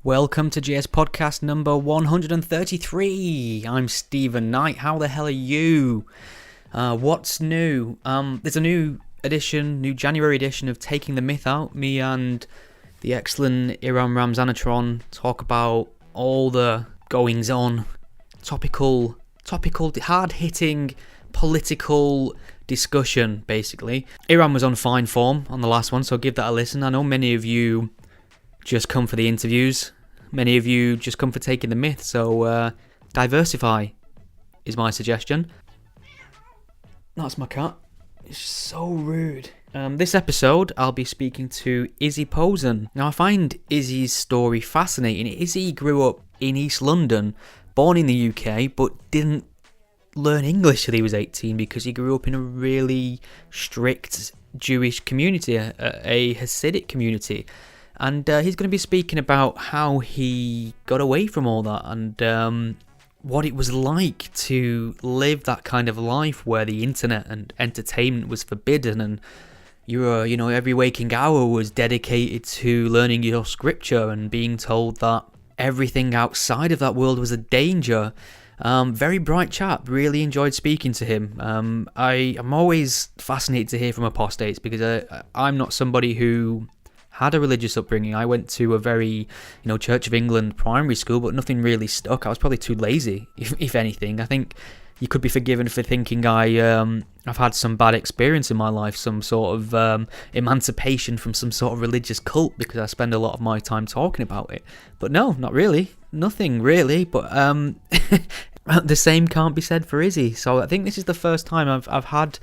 Welcome to GS Podcast number 133. I'm Stephen Knight. How the hell are you? What's new? There's a new January edition of Taking the Myth Out. Me and the excellent Iram Ramzanatron talk about all the goings on, topical, hard-hitting, political discussion, basically. Iram was on fine form on the last one, so give that a listen. I know many of you just come for the interviews. Many of you just come for Taking the Myth, so diversify is my suggestion. That's my cat. It's so rude. This episode, I'll be speaking to Izzy Posen. Now, I find Izzy's story fascinating. Izzy grew up in East London, born in the UK, but didn't learn English till he was 18 because he grew up in a really strict Jewish community, a Hasidic community. And he's going to be speaking about how he got away from all that and what it was like to live that kind of life where the internet and entertainment was forbidden and every waking hour was dedicated to learning your scripture and being told that everything outside of that world was a danger. Very bright chap, really enjoyed speaking to him. I'm always fascinated to hear from apostates because I'm not somebody who had a religious upbringing. I went to a very, Church of England primary school, but nothing really stuck. I was probably too lazy, if anything. I think you could be forgiven for thinking I've had some bad experience in my life, some sort of emancipation from some sort of religious cult because I spend a lot of my time talking about it. But no, not really. Nothing really. But the same can't be said for Izzy. So I think this is the first time I've had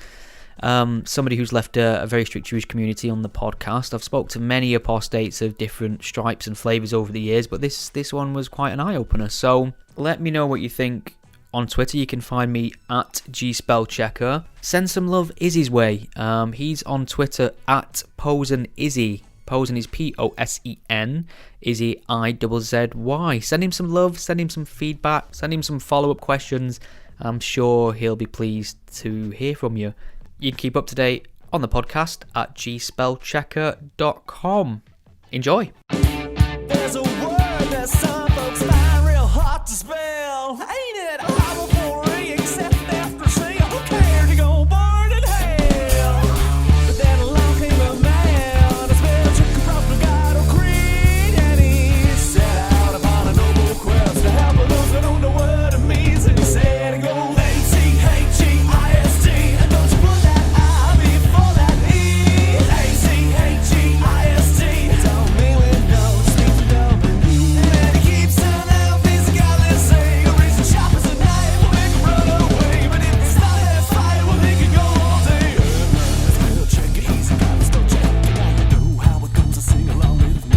somebody who's left a very strict Jewish community on the podcast. I've spoke to many apostates of different stripes and flavours over the years, but this one was quite an eye-opener. So let me know what you think on Twitter. You can find me at gspellchecker. Send some love Izzy's way. He's on Twitter at PosenIzzy. Posen is Posen, Izzy Izzy. Send him some love, send him some feedback, send him some follow-up questions. I'm sure he'll be pleased to hear from you. You can keep up to date on the podcast at gspellchecker.com. Enjoy. There's a word that some folks find real hard to spell. Ain't it horrible for me, except after seeing who cared to go burn in hell? But then along came a man, a spell took across the God of creed, and he set out upon a noble quest to help those who don't know what it means. And he said, it goes Antisemitism, and don't you put that I before that E. Antisemitism, don't mean we know, speak to dumping. And he keeps on out physically saying, a reason sharp as a knife will make him run away. But if they start that fight, well, they can go all day. Spell checker, easy, got to spell check. Now you know how it goes, I sing along with me.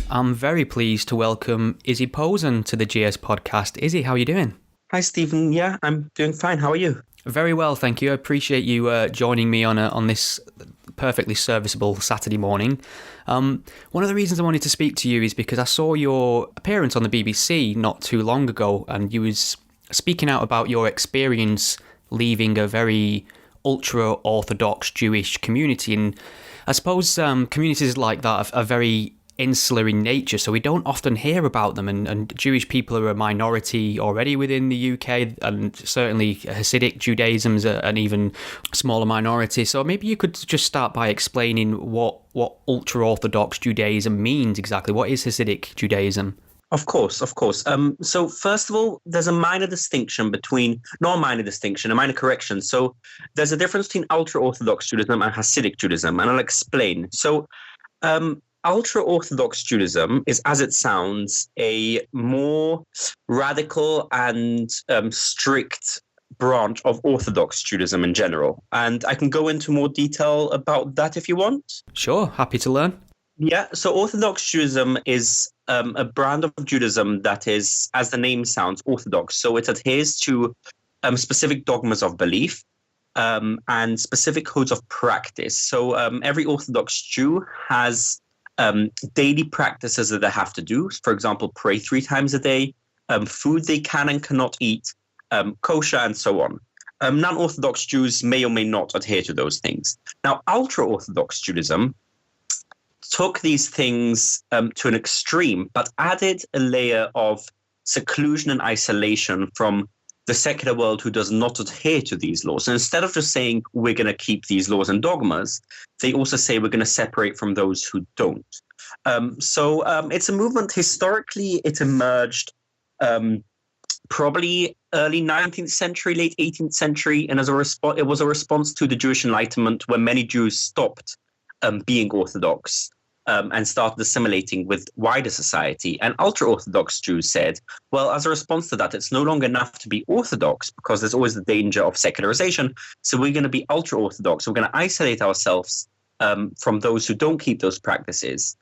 I'm very pleased to welcome Izzy Posen to the GS podcast. Izzy, how are you doing? Hi, Stephen. Yeah, I'm doing fine. How are you? Very well, thank you. I appreciate you joining me on this perfectly serviceable Saturday morning. One of the reasons I wanted to speak to you is because I saw your appearance on the BBC not too long ago, and you was speaking out about your experience leaving a very ultra-Orthodox Jewish community. And I suppose communities like that are very insular in nature, so we don't often hear about them, and Jewish people are a minority already within the UK, and certainly Hasidic Judaism's an even smaller minority. So maybe you could just start by explaining what ultra-Orthodox Judaism means exactly. What is Hasidic Judaism? Of course. So first of all, there's a minor correction. So there's a difference between ultra-Orthodox Judaism and Hasidic Judaism, and I'll explain. So ultra-Orthodox Judaism is, as it sounds, a more radical and strict branch of Orthodox Judaism in general. And I can go into more detail about that if you want. Sure, happy to learn. Yeah, so Orthodox Judaism is a brand of Judaism that is, as the name sounds, Orthodox. So it adheres to specific dogmas of belief and specific codes of practice. So every Orthodox Jew has daily practices that they have to do. For example, pray 3 times a day, food they can and cannot eat, kosher, and so on. Non-Orthodox Jews may or may not adhere to those things. Now, ultra-Orthodox Judaism took these things to an extreme, but added a layer of seclusion and isolation from the secular world who does not adhere to these laws. And instead of just saying we're going to keep these laws and dogmas, they also say we're going to separate from those who don't. So it's a movement. Historically, it emerged probably early 19th century, late 18th century, and it was a response to the Jewish Enlightenment, where many Jews stopped being Orthodox and started assimilating with wider society. And ultra-Orthodox Jews said, well, as a response to that, it's no longer enough to be Orthodox because there's always the danger of secularization. So we're going to be ultra-Orthodox. We're going to isolate ourselves from those who don't keep those practices.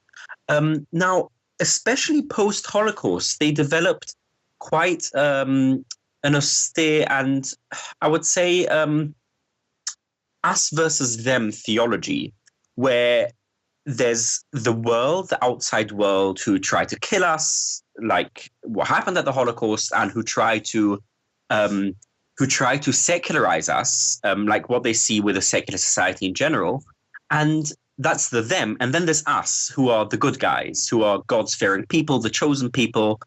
Now, especially post-Holocaust, they developed quite an austere and, I would say, us versus them theology, where there's the world, the outside world, who try to kill us, like what happened at the Holocaust, and who try to secularize us, like what they see with a secular society in general. And that's the them. And then there's us, who are the good guys, who are God's-fearing people, the chosen people.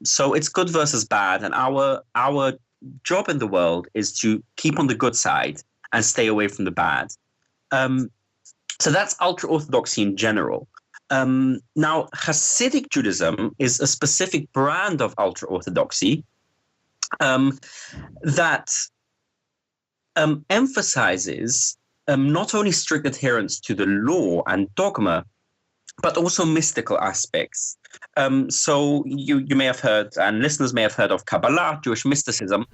So it's good versus bad. And our job in the world is to keep on the good side and stay away from the bad. So that's ultra-Orthodoxy in general. Now, Hasidic Judaism is a specific brand of ultra-Orthodoxy that emphasizes not only strict adherence to the law and dogma, but also mystical aspects. So you may have heard, and listeners may have heard of Kabbalah, Jewish mysticism.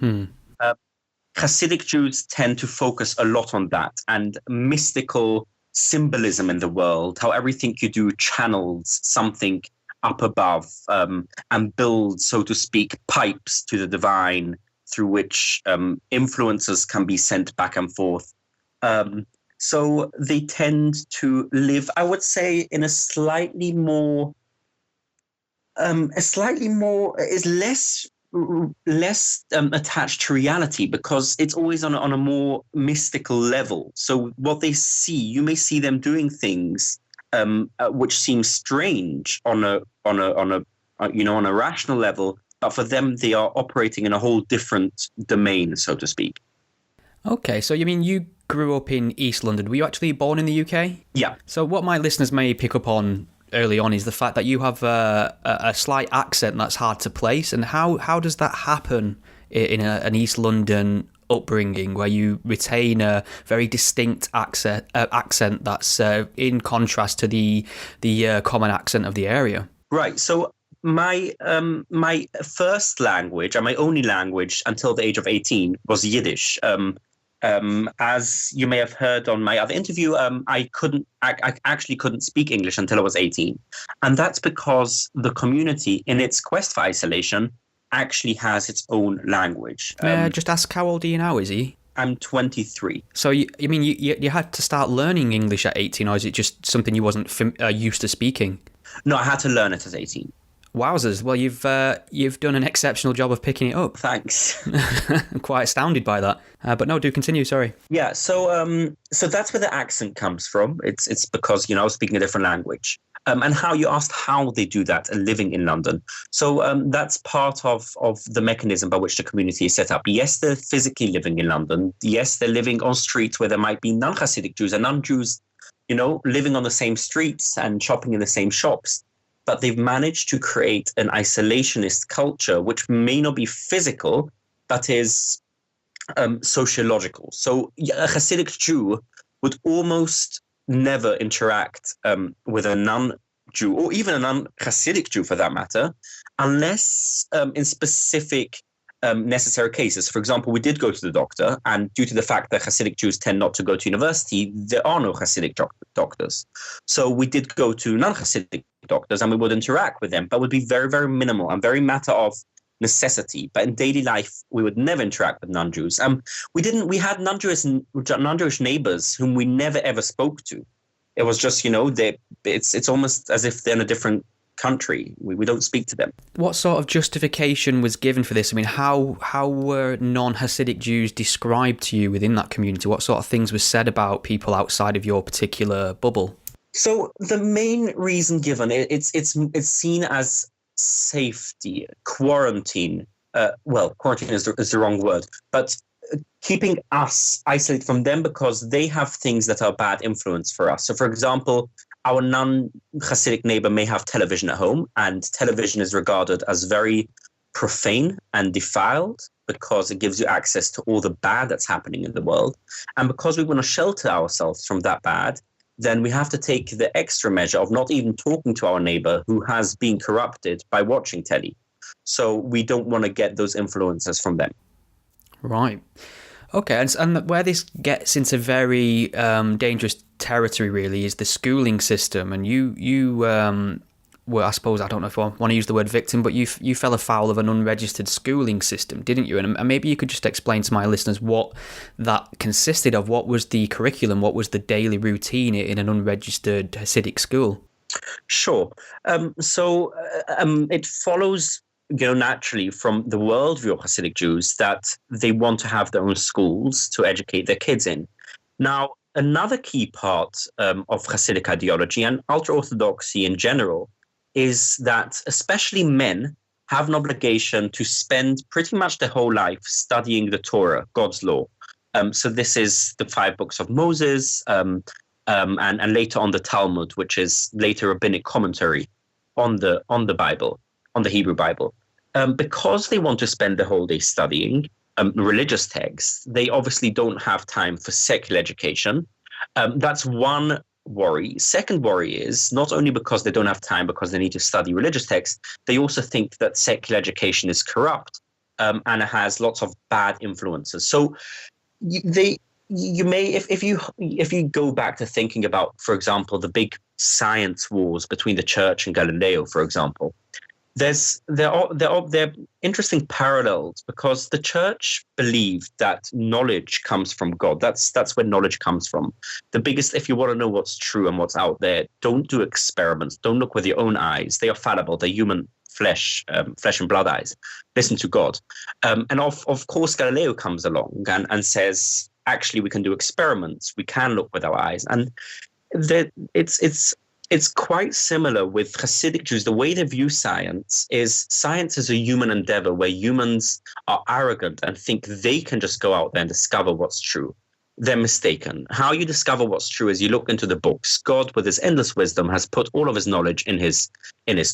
Hasidic Jews tend to focus a lot on that and mystical symbolism in the world, how everything you do channels something up above and builds, so to speak, pipes to the divine through which influences can be sent back and forth. So they tend to live, I would say, in a slightly more, is less attached to reality, because it's always on a more mystical level. So what they see, you may see them doing things which seem strange on a rational level, but for them they are operating in a whole different domain, so to speak. Okay, so you mean you grew up in East London. Were you actually born in the UK? Yeah. So what my listeners may pick up on early on is the fact that you have a slight accent that's hard to place. And how does that happen in an East London upbringing where you retain a very distinct accent that's in contrast to the common accent of the area? Right. So my first language and my only language until the age of 18 was Yiddish. As you may have heard on my other interview, I actually couldn't speak English until I was 18. And that's because the community, in its quest for isolation, actually has its own language. Just ask, how old are you now, Izzy? I'm 23. So you had to start learning English at 18, or is it just something you wasn't used to speaking? No, I had to learn it at 18. Wowzers. Well, you've done an exceptional job of picking it up. Thanks. I'm quite astounded by that. But no, do continue, sorry. Yeah, so that's where the accent comes from. It's because, I was speaking a different language. And how you asked how they do that living in London. So that's part of the mechanism by which the community is set up. Yes, they're physically living in London. Yes, they're living on streets where there might be non-Hasidic Jews and non-Jews, living on the same streets and shopping in the same shops. But they've managed to create an isolationist culture, which may not be physical, but is sociological. So a Hasidic Jew would almost never interact with a non-Jew, or even a non-Hasidic Jew for that matter, unless in specific necessary cases. For example, we did go to the doctor, and due to the fact that Hasidic Jews tend not to go to university, there are no Hasidic doctors. So we did go to non-Hasidic doctors, and we would interact with them, but would be very, very minimal and very matter of necessity. But in daily life, we would never interact with non-Jews. We had non-Jewish neighbors whom we never ever spoke to. It was just, it's almost as if they're in a different country. We don't speak to them. What sort of justification was given for this? I mean, how were non-Hasidic Jews described to you within that community? What sort of things were said about people outside of your particular bubble? So the main reason given, it's seen as safety, quarantine. Quarantine is the wrong word, but keeping us isolated from them because they have things that are bad influence for us. So, for example, our non-Hasidic neighbor may have television at home, and television is regarded as very profane and defiled because it gives you access to all the bad that's happening in the world. And because we want to shelter ourselves from that bad, then we have to take the extra measure of not even talking to our neighbor who has been corrupted by watching telly. So we don't want to get those influences from them. Right. Okay, and where this gets into very dangerous territory, really, is the schooling system. And you well, I suppose, I don't know if I want to use the word victim, but you fell afoul of an unregistered schooling system, didn't you? And maybe you could just explain to my listeners what that consisted of. What was the curriculum? What was the daily routine in an unregistered Hasidic school? Sure. It follows, naturally from the worldview of Hasidic Jews that they want to have their own schools to educate their kids in. Now, another key part of Hasidic ideology and ultra-Orthodoxy in general is that especially men have an obligation to spend pretty much their whole life studying the Torah, God's law. So this is the 5 books of Moses, and later on the Talmud, which is later rabbinic commentary on the Bible, on the Hebrew Bible. Because they want to spend the whole day studying religious texts, they obviously don't have time for secular education. That's one worry. Second worry is not only because they don't have time because they need to study religious texts, they also think that secular education is corrupt and it has lots of bad influences. So you may, if you go back to thinking about, for example, the big science wars between the church and Galileo, for example, there are interesting parallels because the church believed that knowledge comes from God. That's where knowledge comes from. The biggest, if you want to know what's true and what's out there, don't do experiments. Don't look with your own eyes. They are fallible. They're human flesh and blood eyes. Listen to God. And of course, Galileo comes along and says, actually, we can do experiments. We can look with our eyes. And it's quite similar with Hasidic Jews. The way they view science is a human endeavor where humans are arrogant and think they can just go out there and discover what's true. They're mistaken. How you discover what's true is you look into the books. God, with his endless wisdom, has put all of his knowledge in his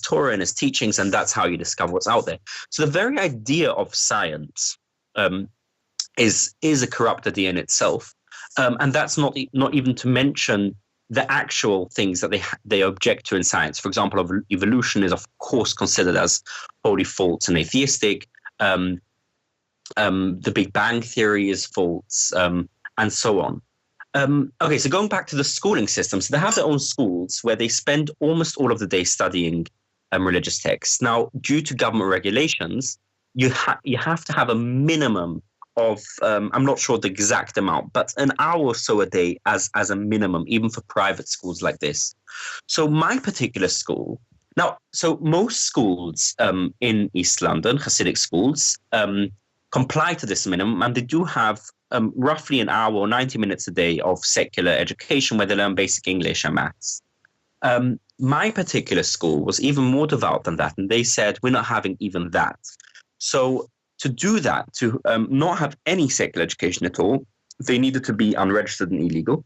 Torah, in his teachings, and that's how you discover what's out there. So the very idea of science is a corrupt idea in itself. And that's not even to mention the actual things that they object to in science. For example, evolution is of course considered as wholly false and atheistic. The Big Bang Theory is false, and so on. Okay, so going back to the schooling system, so they have their own schools where they spend almost all of the day studying religious texts. Now, due to government regulations, you have to have a minimum of, I'm not sure the exact amount, but an hour or so a day as a minimum, even for private schools like this. So my particular school, so most schools in East London, Hasidic schools, comply to this minimum, and they do have roughly an hour or 90 minutes a day of secular education where they learn basic English and maths. My particular school was even more devout than that, and they said, we're not having even that. So to do that, to not have any secular education at all, they needed to be unregistered and illegal.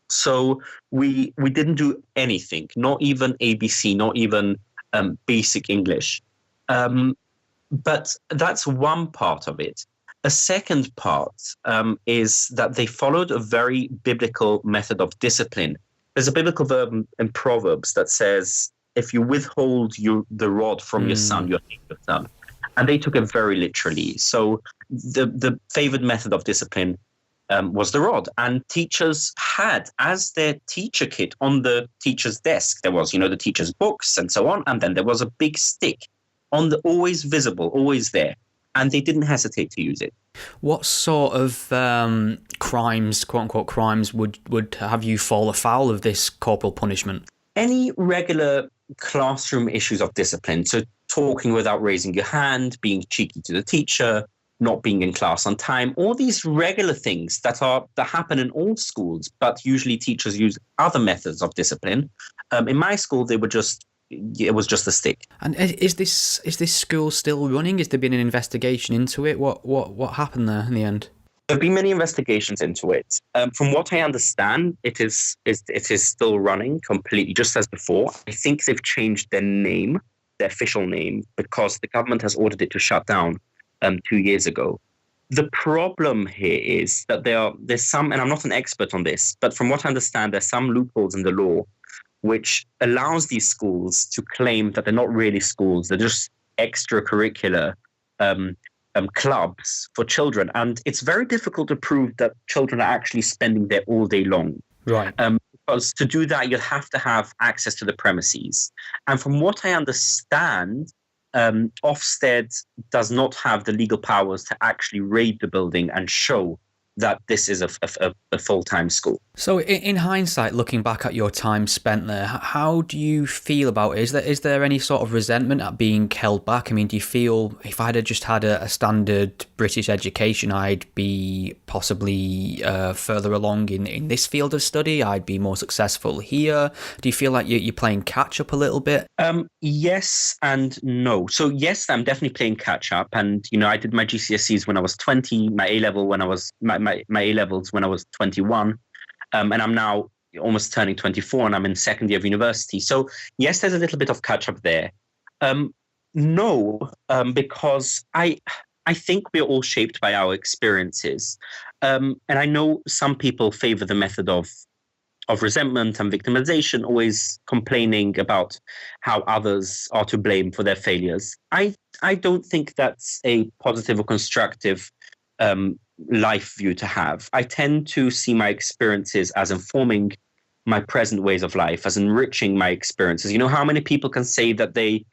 So we didn't do anything, not even ABC, not even basic English. But that's one part of it. A second part is that they followed a very biblical method of discipline. There's a biblical verb in Proverbs that says, if you withhold the rod from your son, you hate your son. And they took it very literally. So the favored method of discipline was the rod. And teachers had, as their teacher kit on the teacher's desk, there was, the teacher's books and so on. And then there was a big stick always visible, always there. And they didn't hesitate to use it. What sort of crimes, quote unquote crimes, would have you fall afoul of this corporal punishment? Any regular classroom issues of discipline. So talking without raising your hand, being cheeky to the teacher, not being in class on time, all these regular things that happen in all schools, but usually teachers use other methods of discipline. In my school, it was just a stick. And is this school still running? Has there been an investigation into it? What happened there in the end? There have been many investigations into it. From what I understand, it is still running completely, just as before. I think they've changed their name, their official name, because the government has ordered it to shut down 2 years ago. The problem here is that there's some, and I'm not an expert on this, but from what I understand, there's some loopholes in the law which allows these schools to claim that they're not really schools, they're just extracurricular clubs for children. And it's very difficult to prove that children are actually spending there all day long. Right. Because to do that, you'll have to have access to the premises. And from what I understand, Ofsted does not have the legal powers to actually raid the building and show that this is a full-time school. So in hindsight, looking back at your time spent there, how do you feel about it? Is there any sort of resentment at being held back? I mean, do you feel if I'd have just had a standard British education, I'd be possibly further along in this field of study? I'd be more successful here? Do you feel like you're playing catch-up a little bit? Yes and no. So yes, I'm definitely playing catch-up. And, I did my GCSEs when I was 20, my A-level when I was my A-levels when I was 21, and I'm now almost turning 24, and I'm in second year of university. So yes, there's a little bit of catch up there. No, because I think we're all shaped by our experiences, and I know some people favor the method of resentment and victimization, always complaining about how others are to blame for their failures. I don't think that's a positive or constructive life view to have. I tend to see my experiences as informing my present ways of life, as enriching my experiences. How many people can say that they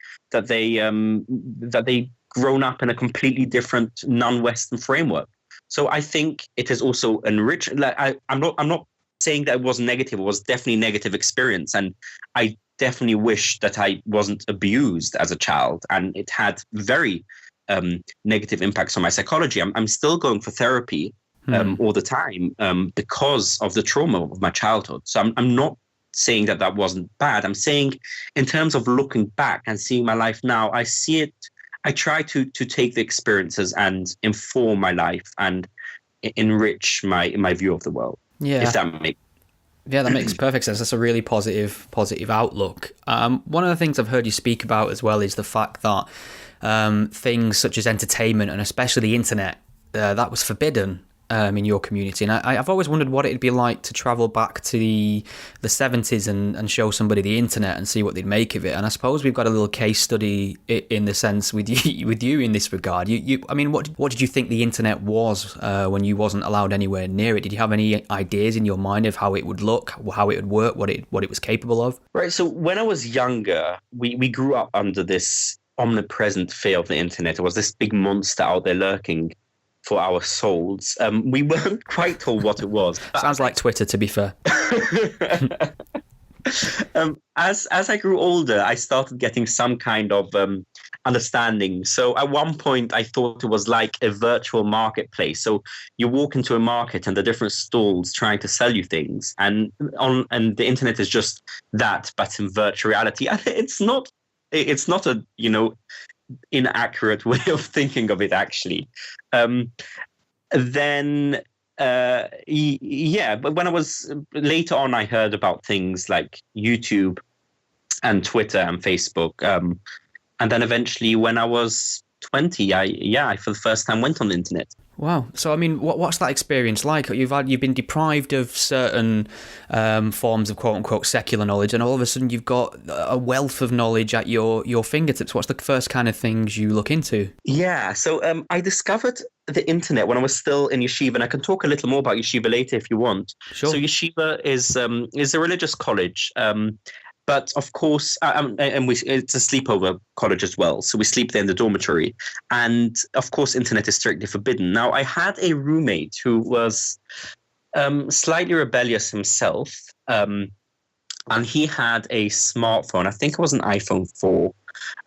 grown up in a completely different non-Western framework? So I think it is also enriched. I'm not saying that it was negative. It was definitely a negative experience, and I definitely wish that I wasn't abused as a child, and it had very negative impacts on my psychology. I'm still going for therapy all the time because of the trauma of my childhood. So I'm not saying that wasn't bad. I'm saying in terms of looking back and seeing my life now, I see it. I try to take the experiences and inform my life and enrich my view of the world. Yeah. If that makes Yeah, that makes perfect sense. That's a really positive outlook. One of the things I've heard you speak about as well is the fact that things such as entertainment and especially the internet, that was forbidden in your community. And I've always wondered what it'd be like to travel back to the 70s and show somebody the internet and see what they'd make of it. And I suppose we've got a little case study in the sense with you in this regard. I mean, what did you think the internet was when you wasn't allowed anywhere near it? Did you have any ideas in your mind of how it would look, how it would work, what it was capable of? Right. So when I was younger, we grew up under this omnipresent fear of the internet. It was this big monster out there lurking for our souls. We weren't quite told what it was. Sounds like Twitter, to be fair. As I grew older, I started getting some kind of understanding. So at one point, I thought it was like a virtual marketplace. So you walk into a market and the different stalls trying to sell you things, and the internet is just that, but in virtual reality. And it's not a inaccurate way of thinking of it, actually. But when I was later on, I heard about things like YouTube and Twitter and Facebook. And then eventually when I was 20, I for the first time went on the internet. Wow. So, I mean, what's that experience like? You've been deprived of certain forms of quote-unquote secular knowledge, and all of a sudden you've got a wealth of knowledge at your fingertips. What's the first kind of things you look into? Yeah. So I discovered the internet when I was still in yeshiva, and I can talk a little more about yeshiva later if you want. Sure. So yeshiva is a religious college. But of course, it's a sleepover college as well. So we sleep there in the dormitory. And of course, internet is strictly forbidden. Now, I had a roommate who was slightly rebellious himself. And he had a smartphone. I think it was an iPhone 4,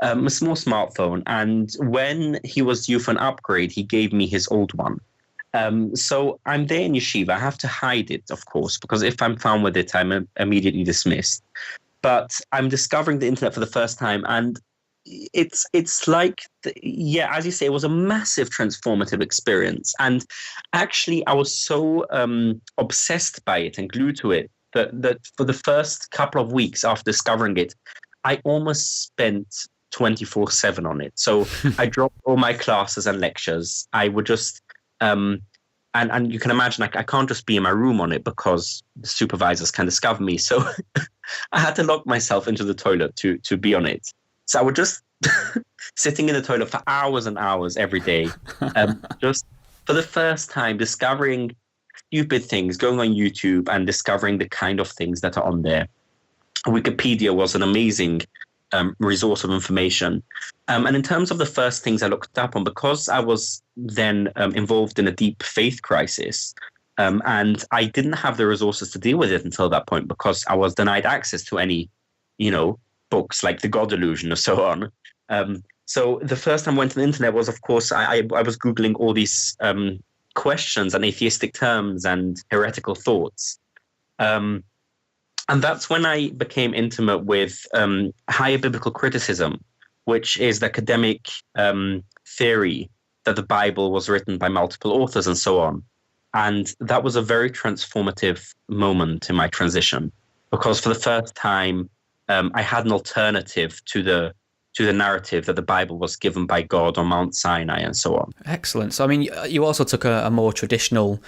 a small smartphone. And when he was due for an upgrade, he gave me his old one. So I'm there in yeshiva. I have to hide it, of course, because if I'm found with it, I'm immediately dismissed. But I'm discovering the internet for the first time, and it's like, yeah, as you say, it was a massive transformative experience. And actually, I was so obsessed by it and glued to it that for the first couple of weeks after discovering it, I almost spent 24/7 on it. So I dropped all my classes and lectures. I would just and you can imagine, I can't just be in my room on it because the supervisors can discover me. So I had to lock myself into the toilet to be on it. So I would just sitting in the toilet for hours and hours every day, just for the first time discovering stupid things, going on YouTube and discovering the kind of things that are on there. Wikipedia was an amazing resource of information. And in terms of the first things I looked up on, because I was then involved in a deep faith crisis, and I didn't have the resources to deal with it until that point because I was denied access to any, books like The God Delusion or so on. So the first time I went to the internet was, of course, I was Googling all these questions and atheistic terms and heretical thoughts. And that's when I became intimate with higher biblical criticism, which is the academic theory that the Bible was written by multiple authors and so on. And that was a very transformative moment in my transition, because for the first time, I had an alternative to the narrative that the Bible was given by God on Mount Sinai and so on. Excellent. So, I mean, you also took a more traditional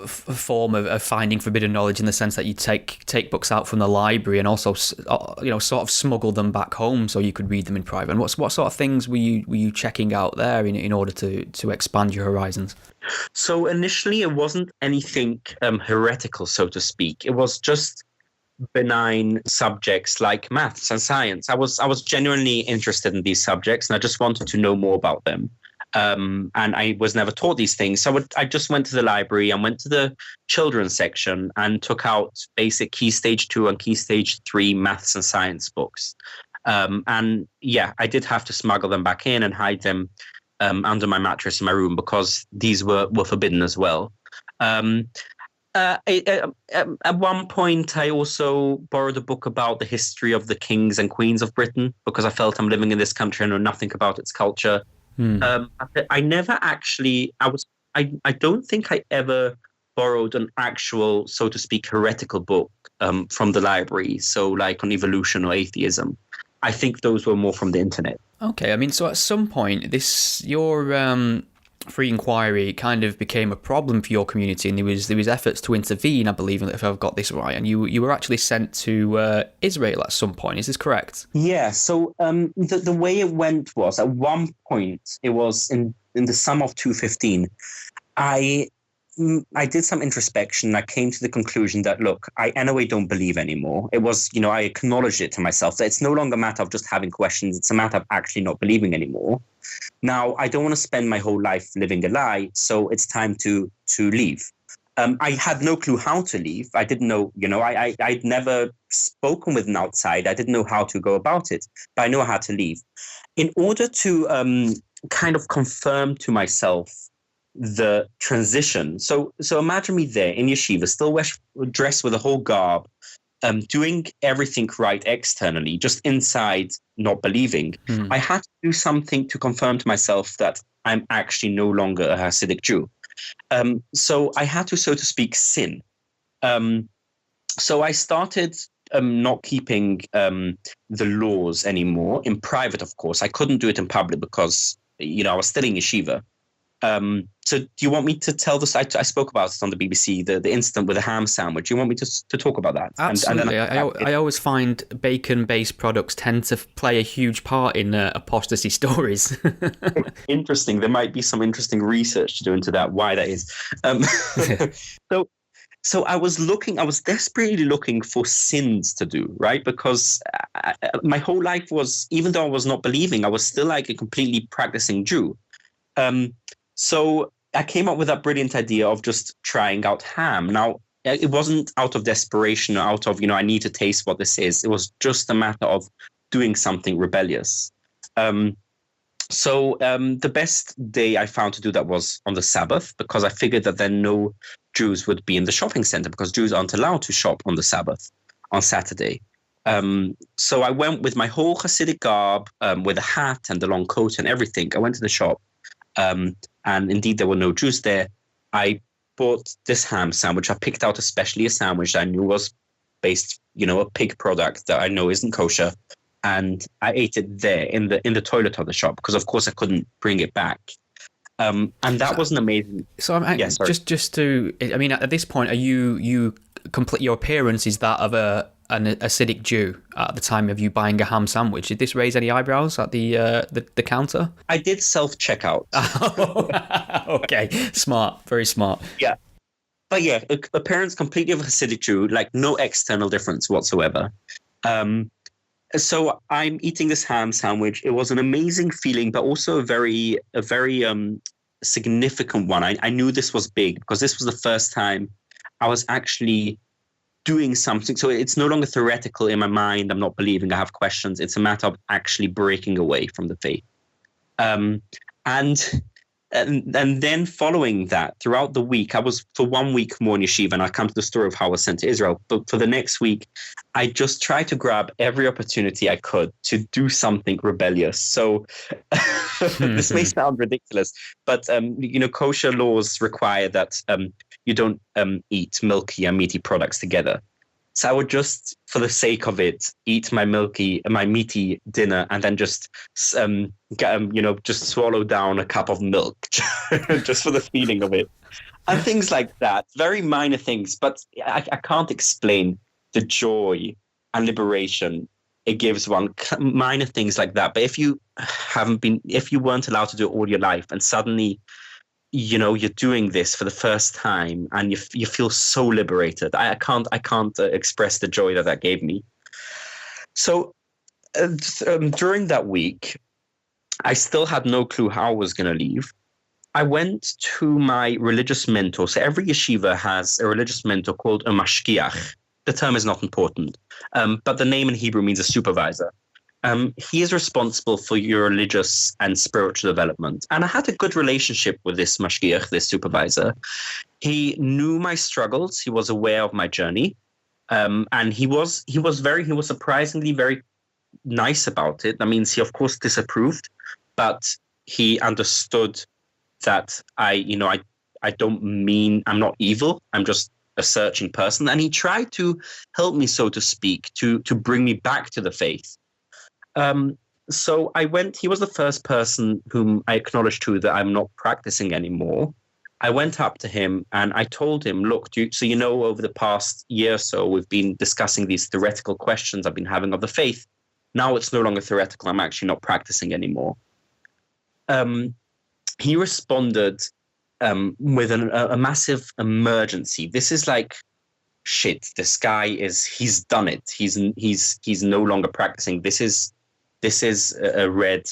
form of finding forbidden knowledge in the sense that you take books out from the library and also, sort of smuggle them back home so you could read them in private. And what sort of things were you checking out there in order to expand your horizons? So initially, it wasn't anything heretical, so to speak. It was just benign subjects like maths and science. I was genuinely interested in these subjects, and I just wanted to know more about them. And I was never taught these things. So I just went to the library and went to the children's section and took out basic Key Stage 2 and Key Stage 3 maths and science books. And yeah, I did have to smuggle them back in and hide them under my mattress in my room because these were forbidden as well. At one point, I also borrowed a book about the history of the kings and queens of Britain because I felt I'm living in this country and know nothing about its culture. I never actually, I don't think I ever borrowed an actual, so to speak, heretical book from the library. So like on evolution or atheism. I think those were more from the internet. Okay, I mean, so at some point, your free inquiry kind of became a problem for your community, and there was efforts to intervene, I believe, if I've got this right, and you were actually sent to Israel at some point. Is this correct? Yeah, so the way it went was, at one point, it was in the summer of 2015, I did some introspection. I came to the conclusion that, look, I anyway don't believe anymore. It was, I acknowledged it to myself that it's no longer a matter of just having questions. It's a matter of actually not believing anymore. Now, I don't want to spend my whole life living a lie, so it's time to leave. I had no clue how to leave. I didn't know, I'd never spoken with an outside. I didn't know how to go about it, but I knew I had to leave. In order to kind of confirm to myself the transition. So imagine me there in yeshiva, still dressed with a whole garb, doing everything right externally, just inside not believing. I had to do something to confirm to myself that I'm actually no longer a Hasidic Jew. So I had to, so to speak, sin. So I started not keeping the laws anymore, in private, of course. I couldn't do it in public because, I was still in yeshiva. So do you want me to tell this? I spoke about it on the BBC, the incident with the ham sandwich. Do you want me to talk about that? Absolutely. And I always find bacon-based products tend to play a huge part in apostasy stories. Interesting. There might be some interesting research to do into that, why that is. So I was desperately looking for sins to do, right? Because my whole life was, even though I was not believing, I was still like a completely practicing Jew. So I came up with that brilliant idea of just trying out ham. Now, it wasn't out of desperation or out of, I need to taste what this is. It was just a matter of doing something rebellious. So the best day I found to do that was on the Sabbath, because I figured that then no Jews would be in the shopping center, because Jews aren't allowed to shop on the Sabbath, on Saturday. So I went with my whole Hasidic garb, with a hat and the long coat and everything. I went to the shop, and indeed there were no Jews there. I bought this ham sandwich. I picked out especially a sandwich that I knew was based, a pig product that I know isn't kosher. And I ate it there in the toilet of the shop, because of course I couldn't bring it back. And that was an amazing. So at this point, are you complete? Your appearance is that of an Hasidic Jew at the time of you buying a ham sandwich. Did this raise any eyebrows at the counter? I did self-checkout. Okay, smart, very smart. Yeah, but yeah, appearance completely of a Hasidic Jew, like no external difference whatsoever. So I'm eating this ham sandwich. It was an amazing feeling, but also a very significant one. I knew this was big, because this was the first time I was actually doing something. So it's no longer theoretical in my mind. I'm not believing. I have questions. It's a matter of actually breaking away from the faith. And then following that, throughout the week, I was for 1 week more in yeshiva, and I'll come to the story of how I was sent to Israel. But for the next week, I just tried to grab every opportunity I could to do something rebellious. So this may sound ridiculous, but kosher laws require that you don't eat milky and meaty products together. So I would just, for the sake of it, eat my meaty dinner, and then just just swallow down a cup of milk, just for the feeling of it, and things like that. Very minor things, but I can't explain the joy and liberation it gives one. Minor things like that. But if you weren't allowed to do it all your life, and suddenly you're doing this for the first time, and you feel so liberated. I can't express the joy that gave me. So during that week, I still had no clue how I was going to leave. I went to my religious mentor. So every yeshiva has a religious mentor called a mashgiach. The term is not important, but the name in Hebrew means a supervisor. He is responsible for your religious and spiritual development. And I had a good relationship with this mashgiach, this supervisor. He knew my struggles. He was aware of my journey. And he was surprisingly very nice about it. That means he, of course, disapproved, but he understood that I'm not evil. I'm just a searching person. And he tried to help me, so to speak, to bring me back to the faith. So I went. He was the first person whom I acknowledged to that I'm not practicing anymore. I went up to him and I told him, look, over the past year or so, we've been discussing these theoretical questions I've been having of the faith. Now it's no longer theoretical. I'm actually not practicing anymore. He responded with a massive emergency. This is like, shit, this guy he's done it. He's no longer practicing. This is a red.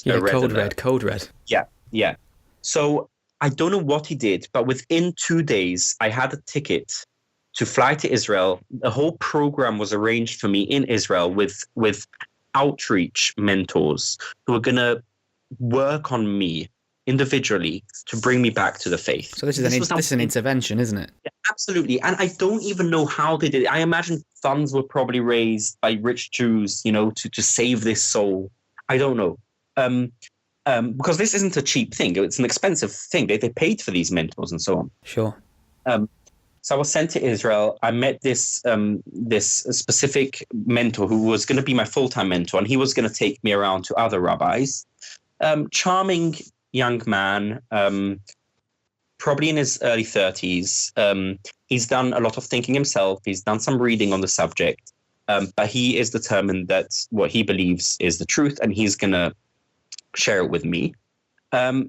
Code red. Yeah. So I don't know what he did, but within 2 days, I had a ticket to fly to Israel. The whole program was arranged for me in Israel with outreach mentors who were going to work on me individually to bring me back to the faith. So this is an intervention, isn't it? Yeah, absolutely. And I don't even know how they did it. I imagine funds were probably raised by rich Jews, to save this soul. I don't know. Because this isn't a cheap thing. It's an expensive thing. They paid for these mentors and so on. Sure. So I was sent to Israel. I met this specific mentor who was going to be my full-time mentor, and he was going to take me around to other rabbis. Charming young man, probably in his early 30s. He's done a lot of thinking himself. He's done some reading on the subject, but he is determined that what he believes is the truth, and he's going to share it with me.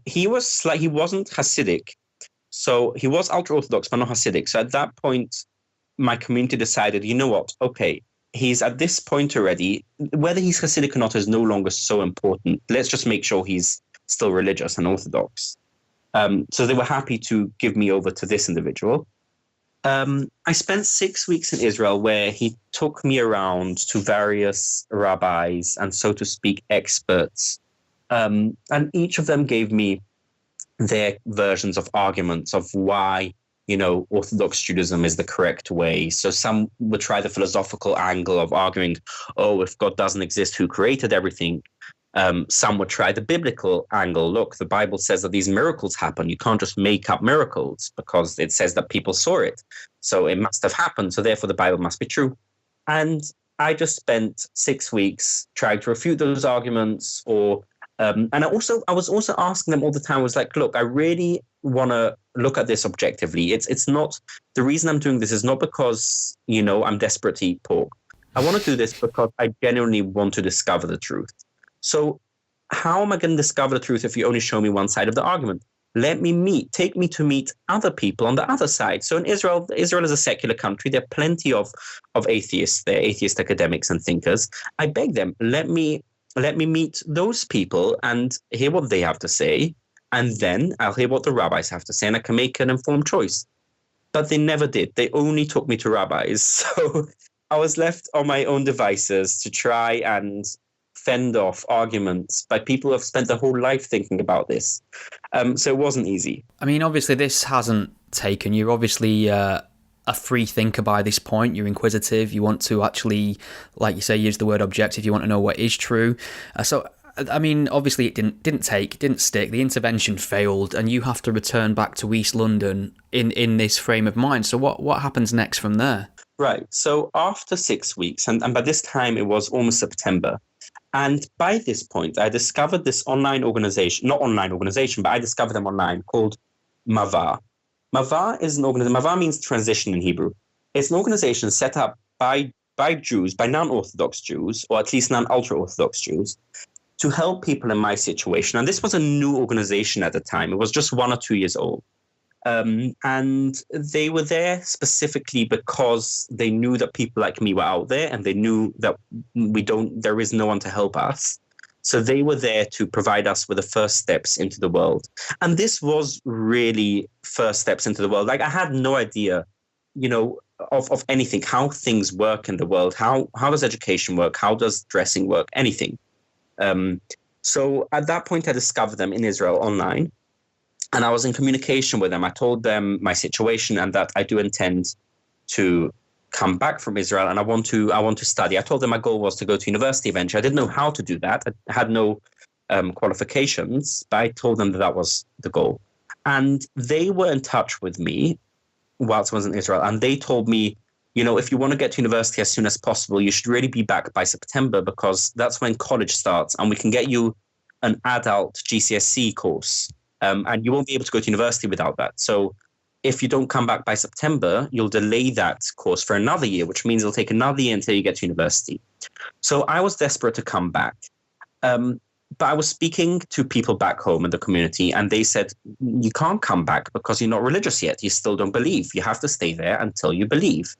He wasn't Hasidic, so he was ultra-Orthodox, but not Hasidic. So at that point, my community decided, you know what? Okay, he's at this point already. Whether he's Hasidic or not is no longer so important. Let's just make sure he's still religious and Orthodox. So they were happy to give me over to this individual. I spent 6 weeks in Israel where he took me around to various rabbis and, so to speak, experts. And each of them gave me their versions of arguments of why, Orthodox Judaism is the correct way. So some would try the philosophical angle of arguing, oh, if God doesn't exist, who created everything? Some would try the biblical angle. Look, the Bible says that these miracles happen. You can't just make up miracles because it says that people saw it. So it must have happened. So therefore the Bible must be true. And I just spent 6 weeks trying to refute those arguments and I was also asking them all the time, I was like, look, I really want to look at this objectively. It's not, the reason I'm doing this is not because, I'm desperate to eat pork. I want to do this because I genuinely want to discover the truth. So how am I going to discover the truth if you only show me one side of the argument? Take me to meet other people on the other side. So in Israel is a secular country. There are plenty of atheists there, atheist academics and thinkers. I beg them, let me meet those people and hear what they have to say. And then I'll hear what the rabbis have to say and I can make an informed choice. But they never did. They only took me to rabbis. So I was left on my own devices to try and fend off arguments by people who have spent their whole life thinking about this. So it wasn't easy. I mean, obviously this hasn't taken. You're obviously a free thinker by this point. You're inquisitive. You want to actually, like you say, use the word objective. You want to know what is true. So, I mean, obviously it didn't stick. The intervention failed, and you have to return back to East London in this frame of mind. So what happens next from there? Right. So after 6 weeks, and by this time it was almost September, and by this point I discovered this not online organization, but I discovered them online called Mavar. Mavar is an organization. Mavar means transition in Hebrew. It's an organization set up by Jews, by non-Orthodox Jews, or at least non-ultra-Orthodox Jews, to help people in my situation. And this was a new organization at the time. It was just 1 or 2 years old. And they were there specifically because they knew that people like me were out there, and they knew that there is no one to help us. So they were there to provide us with the first steps into the world. And this was really first steps into the world. Like I had no idea, of anything, how things work in the world. How does education work? How does dressing work? Anything. So at that point, I discovered them in Israel online. And I was in communication with them. I told them my situation and that I do intend to come back from Israel and I want to study. I told them my goal was to go to university eventually. I didn't know how to do that. I had no qualifications, but I told them that was the goal. And they were in touch with me whilst I was in Israel. And they told me, if you want to get to university as soon as possible, you should really be back by September because that's when college starts and we can get you an adult GCSE course. And you won't be able to go to university without that. So if you don't come back by September, you'll delay that course for another year, which means it'll take another year until you get to university. So I was desperate to come back. But I was speaking to people back home in the community, and they said, you can't come back because you're not religious yet. You still don't believe. You have to stay there until you believe.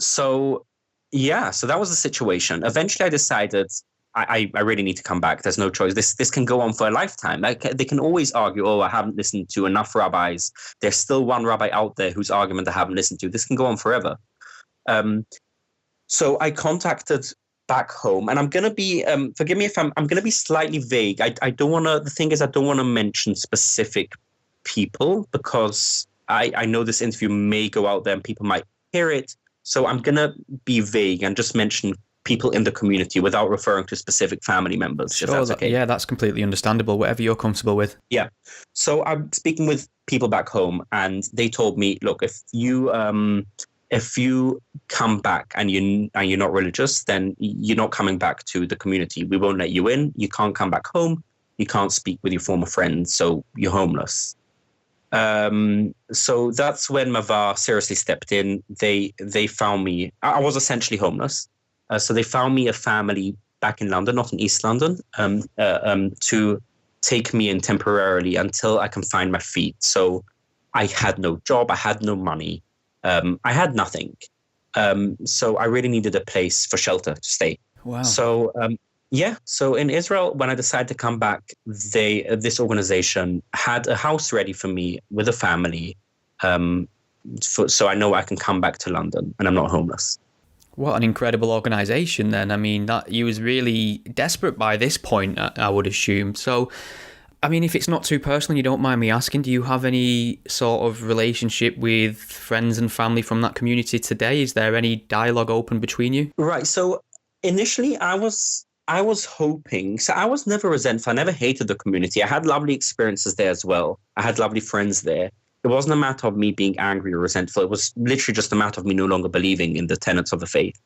So that was the situation. Eventually I decided I really need to come back. There's no choice. This can go on for a lifetime. They can always argue, I haven't listened to enough rabbis. There's still one rabbi out there whose argument I haven't listened to. This can go on forever. So I contacted back home, and I'm going to be, forgive me if I'm going to be slightly vague. I don't want to, the thing is, I don't want to mention specific people because I know this interview may go out there and people might hear it. So I'm going to be vague and just mention people in the community without referring to specific family members. Sure, if that's okay. Yeah, that's completely understandable. Whatever you're comfortable with. Yeah. So I'm speaking with people back home, and they told me, look, if you come back and you're not religious, then you're not coming back to the community. We won't let you in. You can't come back home. You can't speak with your former friends. So you're homeless. So that's when Mavar seriously stepped in. They found me. I was essentially homeless. So they found me a family back in London, not in East London, to take me in temporarily until I can find my feet. So I had no job. I had no money. I had nothing. So I really needed a place for shelter to stay. Wow. So, So in Israel, when I decided to come back, this organization had a house ready for me with a family. so I know I can come back to London and I'm not homeless. What an incredible organisation then. I mean, that you was really desperate by this point, I would assume. So, I mean, if it's not too personal, you don't mind me asking, do you have any sort of relationship with friends and family from that community today? Is there any dialogue open between you? Right. So initially I was hoping, so I was never resentful. I never hated the community. I had lovely experiences there as well. I had lovely friends there. It wasn't a matter of me being angry or resentful. It was literally just a matter of me no longer believing in the tenets of the faith.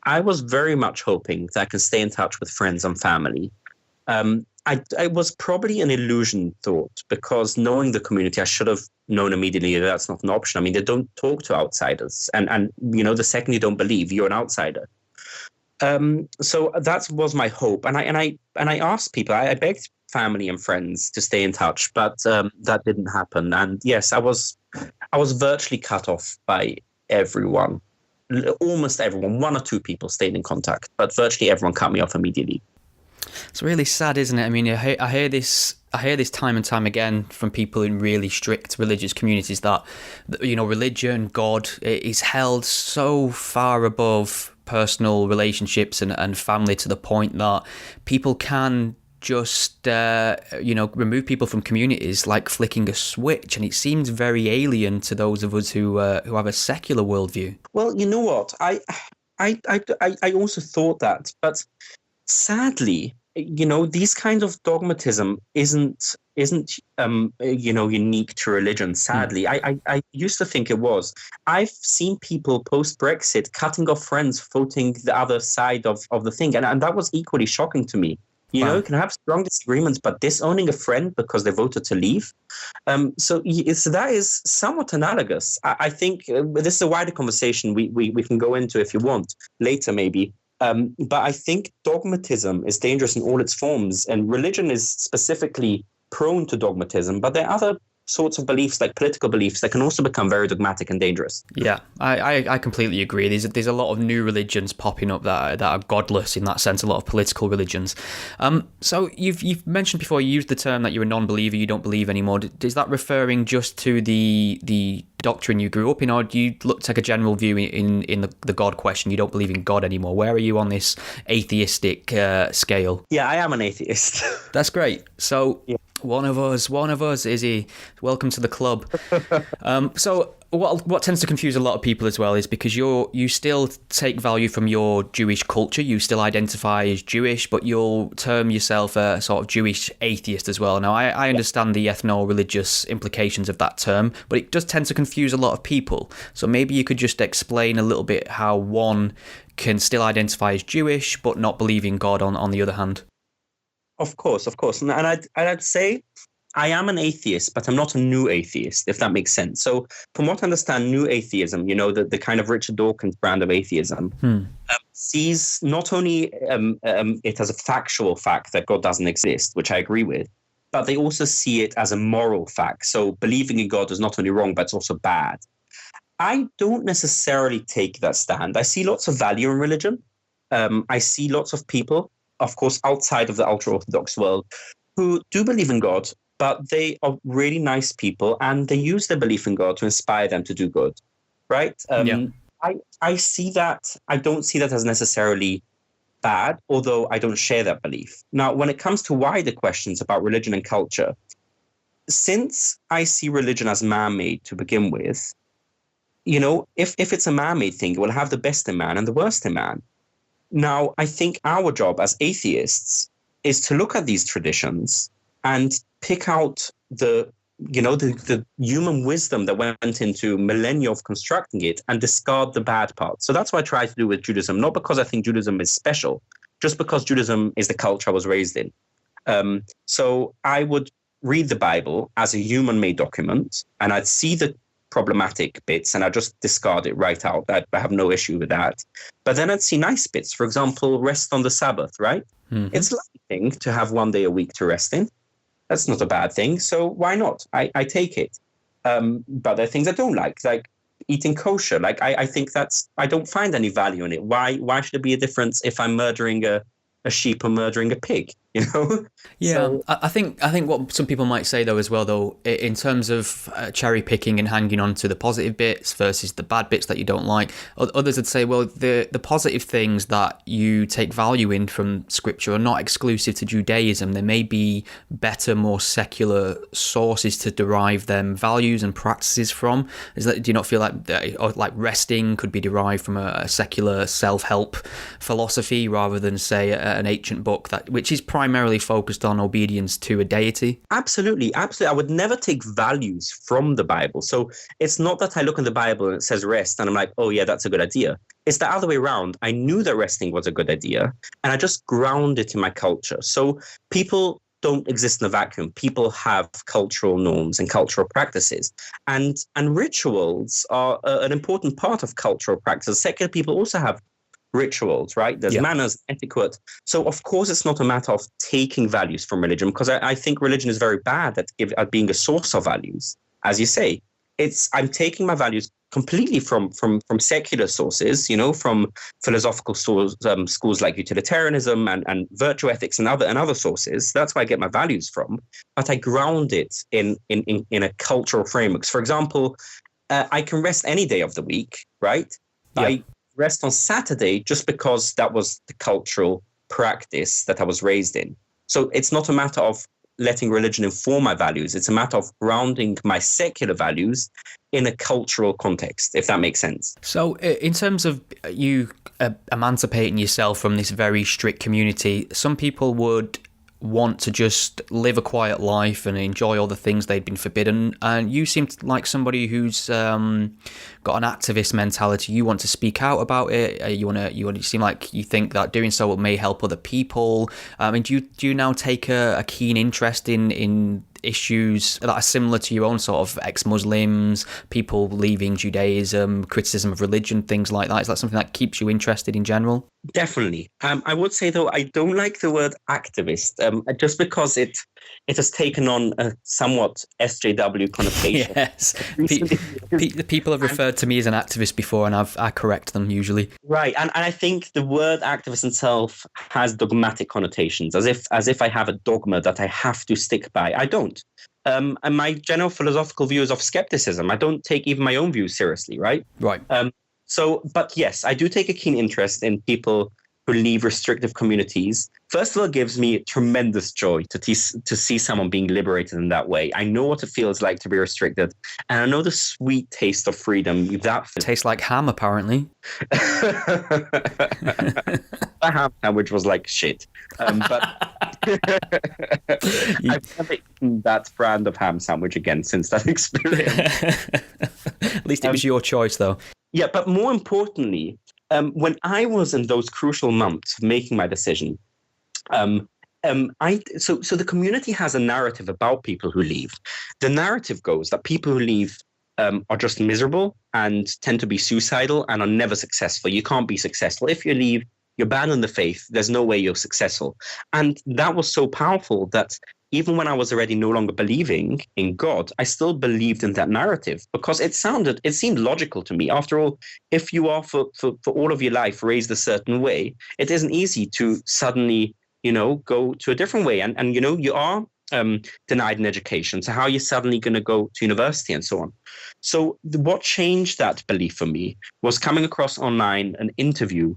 I was very much hoping that I can stay in touch with friends and family. I was probably an illusion thought, because knowing the community, I should have known immediately that that's not an option. I mean, they don't talk to outsiders. And the second you don't believe, you're an outsider. So that was my hope. And I asked people, I begged family and friends to stay in touch, but that didn't happen. And yes, I was virtually cut off by everyone. Almost everyone. One or two people stayed in contact, but virtually everyone cut me off immediately. It's really sad, isn't it? I mean, I hear this time and time again from people in really strict religious communities that, religion, God, is held so far above personal relationships and family, to the point that people can just remove people from communities like flicking a switch, and it seems very alien to those of us who have a secular worldview. Well, you know what, I also thought that, but sadly, these kinds of dogmatism isn't unique to religion. Sadly, I used to think it was. I've seen people post Brexit cutting off friends, voting the other side of the thing, and that was equally shocking to me. You can have strong disagreements, but disowning a friend because they voted to leave. So that is somewhat analogous. I think this is a wider conversation we can go into if you want later, maybe. But I think dogmatism is dangerous in all its forms, and religion is specifically prone to dogmatism. But there are other sorts of beliefs, like political beliefs, that can also become very dogmatic and dangerous. Yeah, I completely agree. There's a lot of new religions popping up that are godless in that sense, a lot of political religions. So you've mentioned before, you used the term that you're a non-believer, you don't believe anymore. Is that referring just to the doctrine you grew up in, or do you take a general view in the God question? You don't believe in God anymore. Where are you on this atheistic scale? Yeah, I am an atheist. That's great. So yeah. One of us, Izzy. Welcome to the club. So what tends to confuse a lot of people as well is because you still take value from your Jewish culture. You still identify as Jewish, but you'll term yourself a sort of Jewish atheist as well. Now, I understand the ethno-religious implications of that term, but it does tend to confuse a lot of people. So maybe you could just explain a little bit how one can still identify as Jewish, but not believe in God on the other hand. Of course. And I'd say I am an atheist, but I'm not a new atheist, if that makes sense. So from what I understand, new atheism, the kind of Richard Dawkins brand of atheism, sees not only it as a factual fact that God doesn't exist, which I agree with, but they also see it as a moral fact. So believing in God is not only wrong, but it's also bad. I don't necessarily take that stand. I see lots of value in religion. I see lots of people, of course, outside of the ultra-Orthodox world, who do believe in God, but they are really nice people, and they use their belief in God to inspire them to do good, right? I see that. I don't see that as necessarily bad, although I don't share that belief. Now, when it comes to wider questions about religion and culture, since I see religion as man-made to begin with, if it's a man-made thing, it will have the best in man and the worst in man. Now, I think our job as atheists is to look at these traditions and pick out the human wisdom that went into millennia of constructing it and discard the bad parts. So that's what I try to do with Judaism, not because I think Judaism is special, just because Judaism is the culture I was raised in. So I would read the Bible as a human-made document, and I'd see the problematic bits and I just discard it right out. I have no issue with that. But then I'd see nice bits. For example, rest on the Sabbath, right? Mm-hmm. It's a lovely thing to have one day a week to rest in. That's not a bad thing. So why not? I take it. But there are things I don't like eating kosher. I think I don't find any value in it. Why should there be a difference if I'm murdering a sheep or murdering a pig? you know? Yeah, So, I think what some people might say though as well though, in terms of cherry picking and hanging on to the positive bits versus the bad bits that you don't like, others would say, well, the positive things that you take value in from scripture are not exclusive to Judaism. There may be better, more secular sources to derive them values and practices from. Do you not feel like resting could be derived from a secular self-help philosophy rather than say an ancient book which is primarily focused on obedience to a deity? absolutely, absolutely. I would never take values from the Bible. So it's not that I look in the Bible and it says rest and I'm like, oh yeah, that's a good idea. It's the other way around. I knew that resting was a good idea and I just ground it in my culture. So people don't exist in a vacuum. People have cultural norms and cultural practices, and rituals are an important part of cultural practice. Secular people also have rituals, right? There's manners, etiquette. So of course, it's not a matter of taking values from religion, because I think religion is very bad at being a source of values. As you say, I'm taking my values completely from secular sources, from philosophical schools like utilitarianism and virtue ethics and other sources. That's where I get my values from. But I ground it in a cultural frameworks. For example, I can rest any day of the week, right? Yeah. I rest on Saturday just because that was the cultural practice that I was raised in. So it's not a matter of letting religion inform my values. It's a matter of grounding my secular values in a cultural context, if that makes sense. So in terms of you emancipating yourself from this very strict community, some people would want to just live a quiet life and enjoy all the things they've been forbidden, and you seem like somebody who's got an activist mentality. You want to speak out about it. You seem like you think that doing so may help other people. And do you now take a keen interest in issues that are similar to your own, sort of ex-Muslims, people leaving Judaism, criticism of religion, things like that? Is that something that keeps you interested in general? Definitely. I would say, though, I don't like the word activist, just because it has taken on a somewhat SJW connotation. Yes. People have referred to me as an activist before, and I correct them usually. Right. And I think the word activist itself has dogmatic connotations, as if I have a dogma that I have to stick by. I don't. And my general philosophical views of skepticism, I don't take even my own views seriously, right? Right. But yes, I do take a keen interest in people who leave restrictive communities. First of all, it gives me tremendous joy to see someone being liberated in that way. I know what it feels like to be restricted, and I know the sweet taste of freedom. That tastes like ham, apparently. The ham sandwich was like shit, but I've never eaten that brand of ham sandwich again since that experience. At least it was your choice, though. Yeah, but more importantly, when I was in those crucial months of making my decision, so the community has a narrative about people who leave. The narrative goes that people who leave are just miserable and tend to be suicidal and are never successful. You can't be successful. If you leave, you abandon the faith, there's no way you're successful. And that was so powerful that even when I was already no longer believing in God, I still believed in that narrative because it seemed logical to me. After all, if you are for all of your life raised a certain way, it isn't easy to suddenly, go to a different way. And you are denied an education. So how are you suddenly going to go to university and so on? So what changed that belief for me was coming across online an interview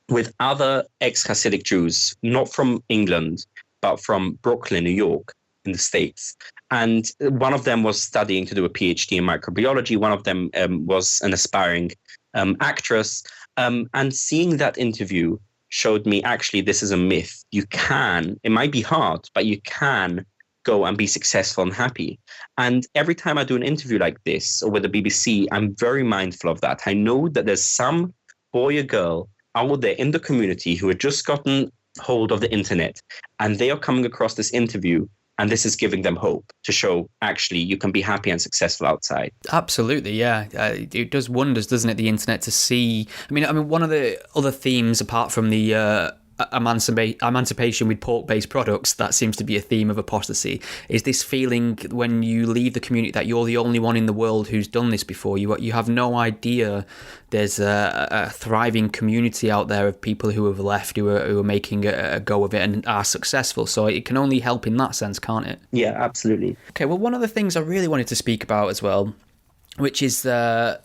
with other ex-Hasidic Jews, not from England, but from Brooklyn, New York, in the States. And one of them was studying to do a PhD in microbiology. One of them was an aspiring actress. And seeing that interview showed me, actually, this is a myth. It might be hard, but you can go and be successful and happy. And every time I do an interview like this or with the BBC, I'm very mindful of that. I know that there's some boy or girl out there in the community who had just gotten hold of the internet and they are coming across this interview and this is giving them hope to show actually you can be happy and successful outside. Absolutely, yeah. It does wonders, doesn't it, the internet, to see. I mean, one of the other themes apart from the emancipation with pork-based products, that seems to be a theme of apostasy, is this feeling when you leave the community that you're the only one in the world who's done this before. You have no idea there's a thriving community out there of people who have left, who are making a go of it and are successful. So it can only help in that sense, can't it? Yeah, absolutely. Okay, well, one of the things I really wanted to speak about as well, which is a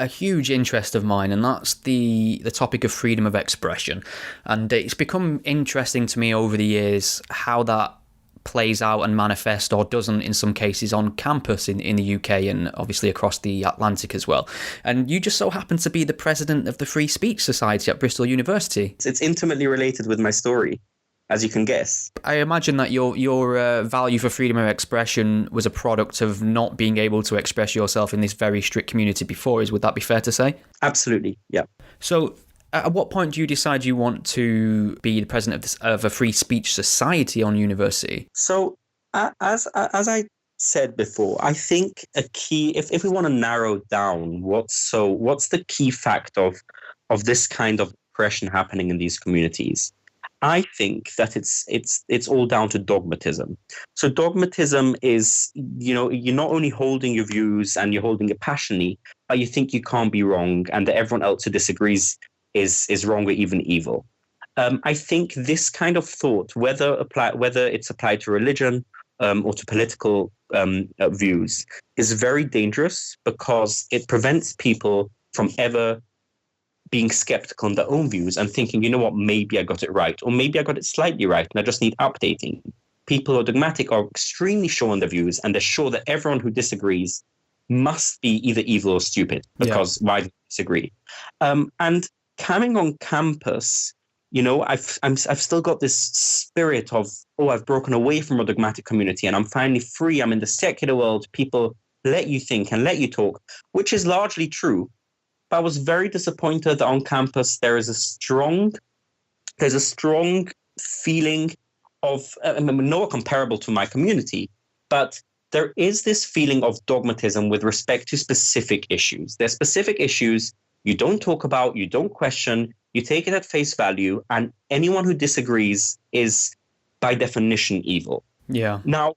huge interest of mine, and that's the topic of freedom of expression. And it's become interesting to me over the years how that plays out and manifests, or doesn't in some cases, on campus in the UK and obviously across the Atlantic as well. And you just so happen to be the president of the Free Speech Society at Bristol University. It's intimately related with my story, as you can guess. I imagine that your value for freedom of expression was a product of not being able to express yourself in this very strict community before. Would that be fair to say? Absolutely, yeah. So at what point do you decide you want to be the president of a free speech society on university? So as I said before, I think a key, if we want to narrow down what's the key fact of this kind of oppression happening in these communities, I think that it's all down to dogmatism. So dogmatism is, you're not only holding your views and you're holding it passionately, but you think you can't be wrong and that everyone else who disagrees is wrong or even evil. I think this kind of thought, whether it's applied to religion or to political views, is very dangerous because it prevents people from ever being skeptical on their own views and thinking, you know what, maybe I got it right, or maybe I got it slightly right and I just need updating. People who are dogmatic are extremely sure on their views and they're sure that everyone who disagrees must be either evil or stupid, because why do you disagree? And coming on campus, I've still got this spirit of, I've broken away from a dogmatic community and I'm finally free. I'm in the secular world. People let you think and let you talk, which is largely true. But I was very disappointed that on campus there's a strong feeling of, not comparable to my community, but there is this feeling of dogmatism with respect to specific issues. There's specific issues you don't talk about, you don't question, you take it at face value, and anyone who disagrees is by definition evil. Yeah. Now,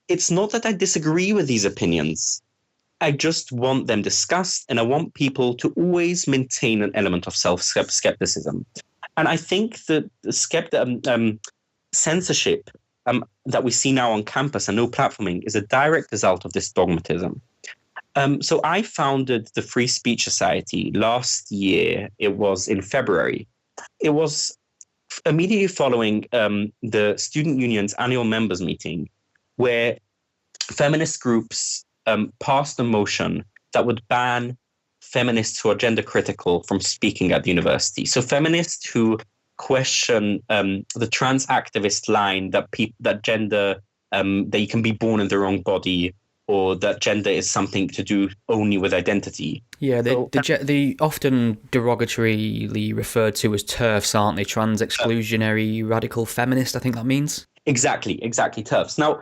it's not that I disagree with these opinions. I just want them discussed, and I want people to always maintain an element of self-skepticism. And I think that the censorship that we see now on campus and no platforming is a direct result of this dogmatism. So I founded the Free Speech Society last year. It was in February. It was immediately following the student union's annual members meeting, where feminist groups passed a motion that would ban feminists who are gender critical from speaking at the university. So feminists who question the trans activist line that gender, that you can be born in the wrong body, or that gender is something to do only with identity. Yeah, they often derogatorily referred to as TERFs, aren't they? Trans exclusionary radical feminist, I think that means. Exactly, TERFs. Now,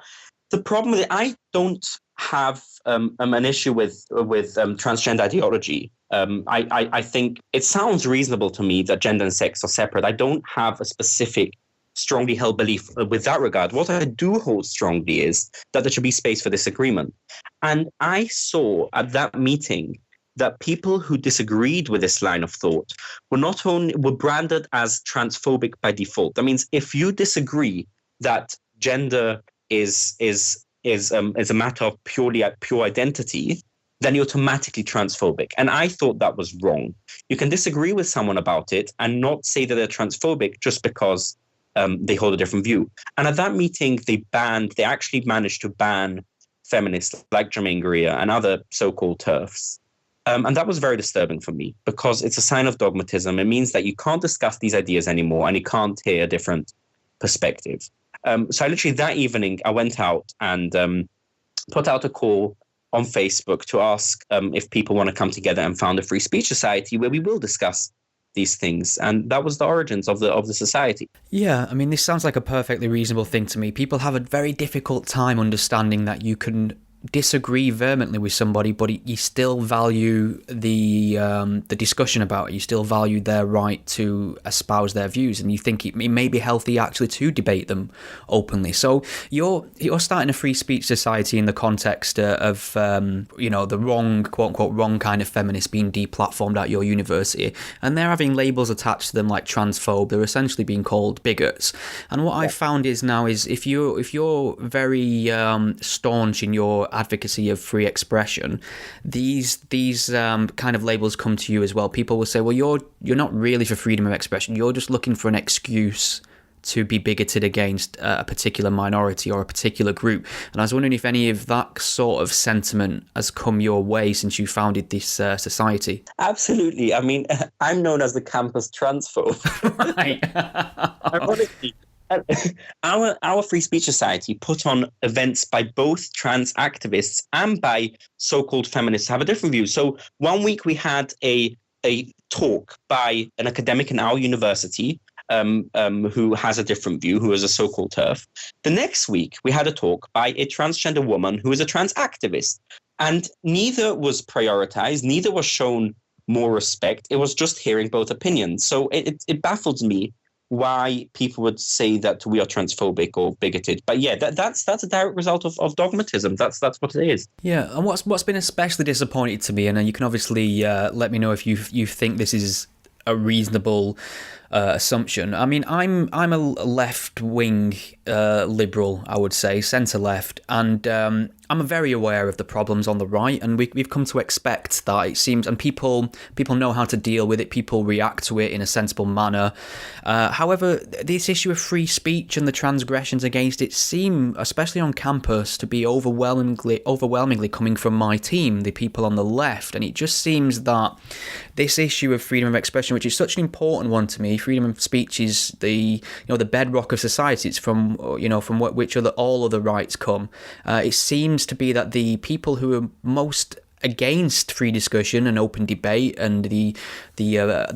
the problem is I don't have an issue with transgender ideology. I think it sounds reasonable to me that gender and sex are separate. I don't have a specific strongly held belief with that regard. What I do hold strongly is that there should be space for disagreement. And I saw at that meeting that people who disagreed with this line of thought were branded as transphobic by default. That means if you disagree that gender is a matter of pure identity, then you're automatically transphobic. And I thought that was wrong. You can disagree with someone about it and not say that they're transphobic just because they hold a different view. And at that meeting, they actually managed to ban feminists like Germaine Greer and other so-called TERFs. And that was very disturbing for me because it's a sign of dogmatism. It means that you can't discuss these ideas anymore and you can't hear a different perspective. So I literally that evening, I went out and put out a call on Facebook to ask if people want to come together and found a free speech society where we will discuss these things. And that was the origins of the society. Yeah, I mean, this sounds like a perfectly reasonable thing to me. People have a very difficult time understanding that you can disagree vehemently with somebody, but you still value the discussion about it. You still value their right to espouse their views, and you think it may be healthy actually to debate them openly. So you're starting a free speech society in the context of the wrong, quote unquote, wrong kind of feminists being deplatformed at your university, and they're having labels attached to them like transphobe. They're essentially being called bigots. And what I've found is if you're very staunch in your advocacy of free expression, these kind of labels come to you as well. People will say, well, you're not really for freedom of expression. You're just looking for an excuse to be bigoted against a particular minority or a particular group. And I was wondering if any of that sort of sentiment has come your way since you founded this society. Absolutely. I mean, I'm known as the campus transphobe. Right. Ironically, our free speech society put on events by both trans activists and by so-called feminists who have a different view. So one week we had a talk by an academic in our university who has a different view, who is a so-called TERF. The next week, we had a talk by a transgender woman who is a trans activist. And neither was prioritized, neither was shown more respect. It was just hearing both opinions. So it baffles me why people would say that we are transphobic or bigoted. But yeah, that's a direct result of dogmatism. That's what it is. Yeah, and what's been especially disappointing to me, and you can obviously let me know if you think this is a reasonable assumption. I mean, I'm a left-wing liberal, I would say, centre-left, and I'm very aware of the problems on the right, and we've come to expect that, it seems, and people know how to deal with it. People react to it in a sensible manner. However, this issue of free speech and the transgressions against it seem, especially on campus, to be overwhelmingly coming from my team, the people on the left, and it just seems that this issue of freedom of expression, which is such an important one to me, freedom of speech is the bedrock of society. It's from which all other rights come. It seems to be that the people who are most against free discussion and open debate and the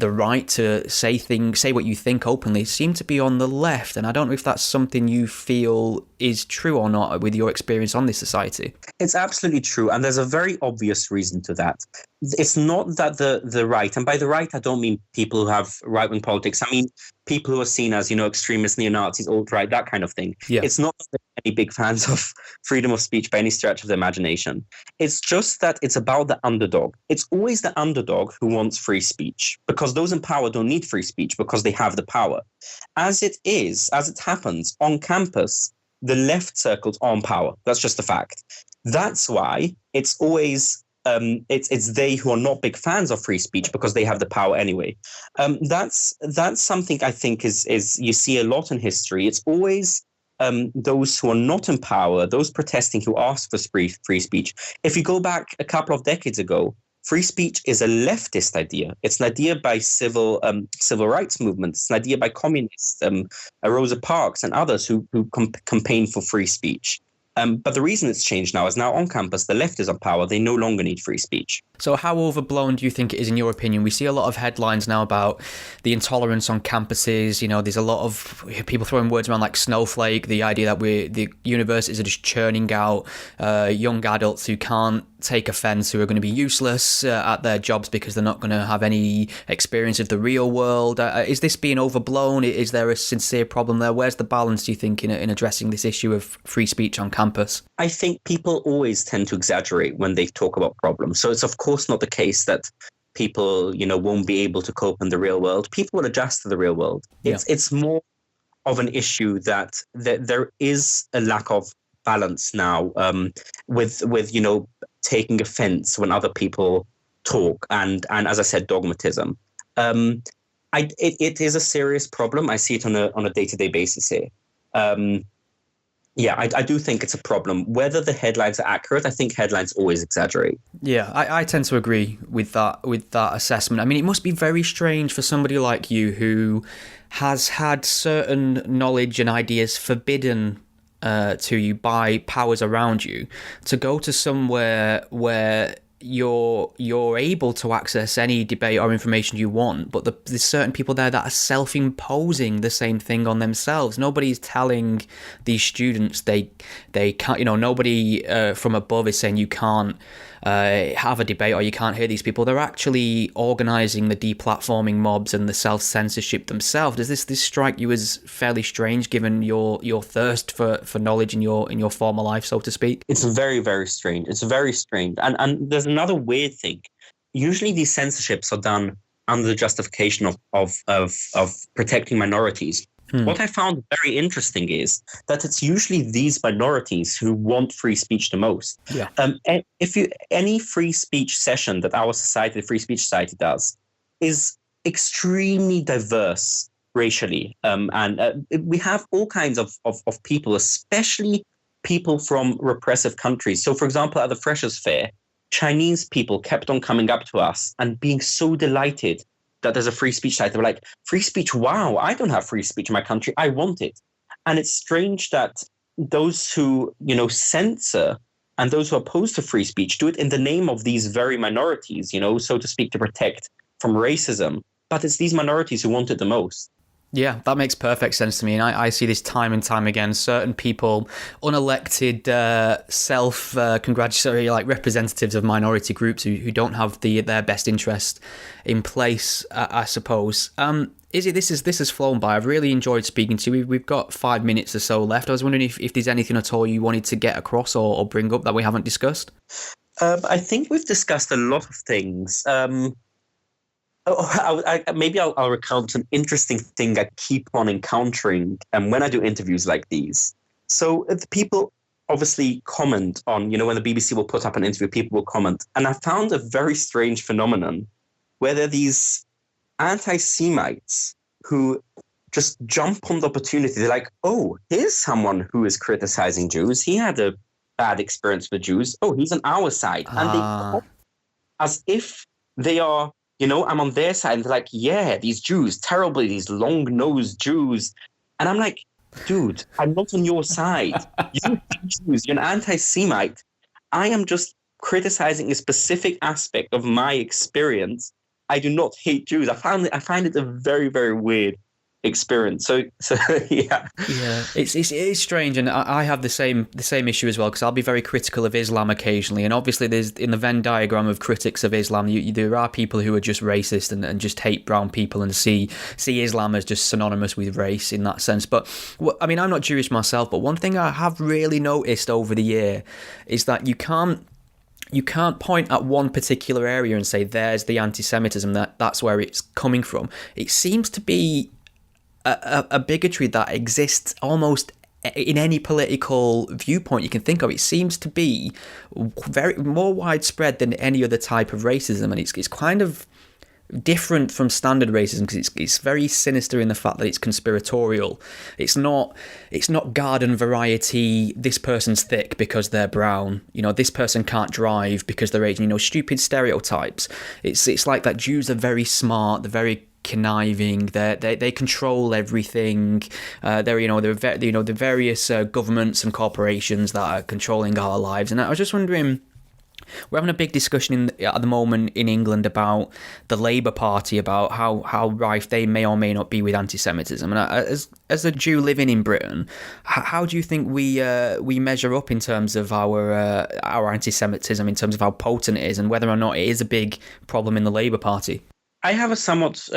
right to say what you think openly seem to be on the left, and I don't know if that's something you feel is true or not with your experience on this society. It's absolutely true, and there's a very obvious reason to that. It's not that the right, and by the right I don't mean people who have right-wing politics, I mean people who are seen as, extremists, neo-Nazis, alt-right, that kind of thing. Yeah. It's not that they're any big fans of freedom of speech by any stretch of the imagination. It's just that it's about the underdog. It's always the underdog who wants free speech, because those in power don't need free speech because they have the power. As it happens on campus, the left circles are on power. That's just a fact. That's why it's always it's they who are not big fans of free speech because they have the power anyway. That's something I think is you see a lot in history. It's always those who are not in power, those protesting, who ask for free speech. If you go back a couple of decades ago, free speech is a leftist idea. It's an idea by civil rights movements. It's an idea by communists, Rosa Parks and others who campaign for free speech. But the reason it's changed now is now on campus, the left is on power. They no longer need free speech. So how overblown do you think it is in your opinion? We see a lot of headlines now about the intolerance on campuses. There's a lot of people throwing words around like snowflake, the idea that the universities are just churning out young adults who can't take offence, who are going to be useless at their jobs because they're not going to have any experience of the real world. Is this being overblown? Is there a sincere problem there? Where's the balance, do you think, in addressing this issue of free speech on campus? I think people always tend to exaggerate when they talk about problems. So it's of course not the case that people, won't be able to cope in the real world. People will adjust to the real world. It's more of an issue that there is a lack of balance now with taking offense when other people talk and as I said, dogmatism. It is a serious problem. I see it on a day-to-day basis here. I do think it's a problem. Whether the headlines are accurate, I think headlines always exaggerate. Yeah, I tend to agree with that assessment. I mean, it must be very strange for somebody like you who has had certain knowledge and ideas forbidden to you by powers around you to go to somewhere where you're able to access any debate or information you want, but there's certain people there that are self-imposing the same thing on themselves. Nobody's telling these students they can't, nobody from above is saying you can't have a debate or you can't hear these people. They're actually organising the deplatforming mobs and the self-censorship themselves. Does this strike you as fairly strange, given your thirst for knowledge in your former life, so to speak? It's very, very strange. It's very strange. And there's another weird thing. Usually these censorships are done under the justification of protecting minorities. What I found very interesting is that it's usually these minorities who want free speech the most. Yeah. Any free speech session that our society, the Free Speech Society, does, is extremely diverse racially, and we have all kinds of people, especially people from repressive countries. So, for example, at the Freshers' Fair, Chinese people kept on coming up to us and being so delighted that there's a free speech site. They were like, free speech, wow, I don't have free speech in my country, I want it. And it's strange that those who, censor and those who are opposed to free speech do it in the name of these very minorities, so to speak, to protect from racism. But it's these minorities who want it the most. Yeah, that makes perfect sense to me. And I see this time and time again. Certain people, unelected, self-congratulatory, representatives of minority groups who don't have their best interest in place, I suppose. Izzy, this has flown by. I've really enjoyed speaking to you. We've got 5 minutes or so left. I was wondering if there's anything at all you wanted to get across or bring up that we haven't discussed. I think we've discussed a lot of things. Maybe I'll recount an interesting thing I keep on encountering when I do interviews like these. So the people obviously comment on, when the BBC will put up an interview, people will comment. And I found a very strange phenomenon where there are these anti-Semites who just jump on the opportunity. They're like, oh, here's someone who is criticizing Jews. He had a bad experience with Jews. Oh, he's on our side. And they comment as if they are, I'm on their side. And they're like, yeah, these Jews, terribly, these long-nosed Jews. And I'm like, dude, I'm not on your side. You hate Jews. You're an anti-Semite. I am just criticizing a specific aspect of my experience. I do not hate Jews. I find it a very, very weird experience. So yeah. Yeah, it is strange, and I have the same issue as well, because I'll be very critical of Islam occasionally, and obviously there's, in the Venn diagram of critics of Islam, there are people who are just racist and just hate brown people and see Islam as just synonymous with race in that sense. But I'm not Jewish myself, but one thing I have really noticed over the year is that you can't point at one particular area and say there's the anti-Semitism, that's where it's coming from. It seems to be a bigotry that exists almost in any political viewpoint you can think of. It seems to be very more widespread than any other type of racism, and it's kind of different from standard racism because it's very sinister in the fact that it's conspiratorial. It's not garden variety. This person's thick because they're brown. This person can't drive because they're Asian. Stupid stereotypes. It's like that Jews are very smart. They're very conniving. They control everything. The various governments and corporations that are controlling our lives. And I was just wondering, we're having a big discussion at the moment in England about the Labour Party, about how rife they may or may not be with anti-Semitism. And as a Jew living in Britain, how do you think we measure up in terms of our anti-Semitism, in terms of how potent it is, and whether or not it is a big problem in the Labour Party? I have a somewhat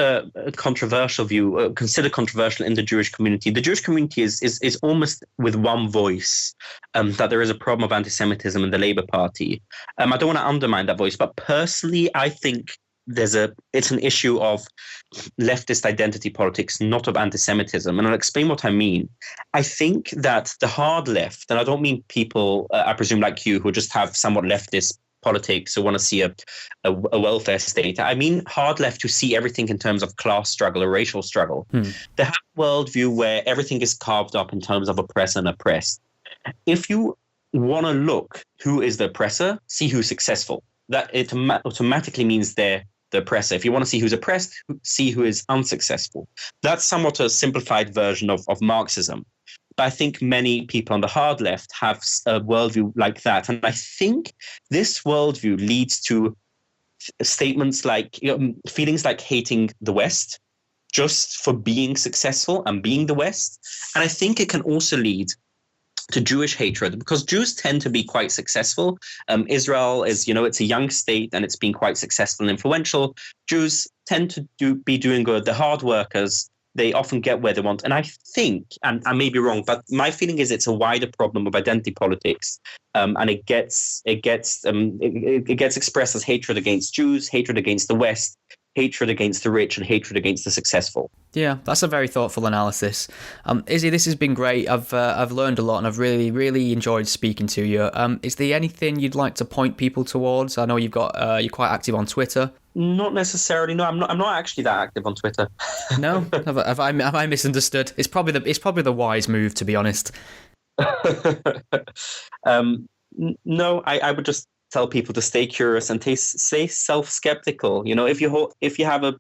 controversial view, considered controversial in the Jewish community. The Jewish community is almost with one voice that there is a problem of anti-Semitism in the Labour Party. I don't want to undermine that voice, but personally, I think it's an issue of leftist identity politics, not of anti-Semitism. And I'll explain what I mean. I think that the hard left, and I don't mean people, I presume like you, who just have somewhat leftist politics or want to see a welfare state. I mean hard left who see everything in terms of class struggle or racial struggle. They have a worldview where everything is carved up in terms of oppressor and oppressed. If you want to look who is the oppressor, see who's successful. That it automatically means they're the oppressor. If you want to see who's oppressed, see who is unsuccessful. That's somewhat a simplified version of Marxism. But I think many people on the hard left have a worldview like that. And I think this worldview leads to statements like, feelings like hating the West just for being successful and being the West. And I think it can also lead to Jewish hatred, because Jews tend to be quite successful. Israel is, it's a young state and it's been quite successful and influential. Jews tend to be doing good. The hard workers, they often get where they want. And I think, and I may be wrong, but my feeling is it's a wider problem of identity politics. And it gets expressed as hatred against Jews, hatred against the West, hatred against the rich, and hatred against the successful. Yeah, that's a very thoughtful analysis. Izzy, this has been great. I've learned a lot, and I've really, really enjoyed speaking to you. Is there anything you'd like to point people towards? I know you're quite active on Twitter. Not necessarily. No, I'm not actually that active on Twitter. No, have I misunderstood? It's probably the wise move, to be honest. No, I would just tell people to stay curious and stay self-skeptical. If you have a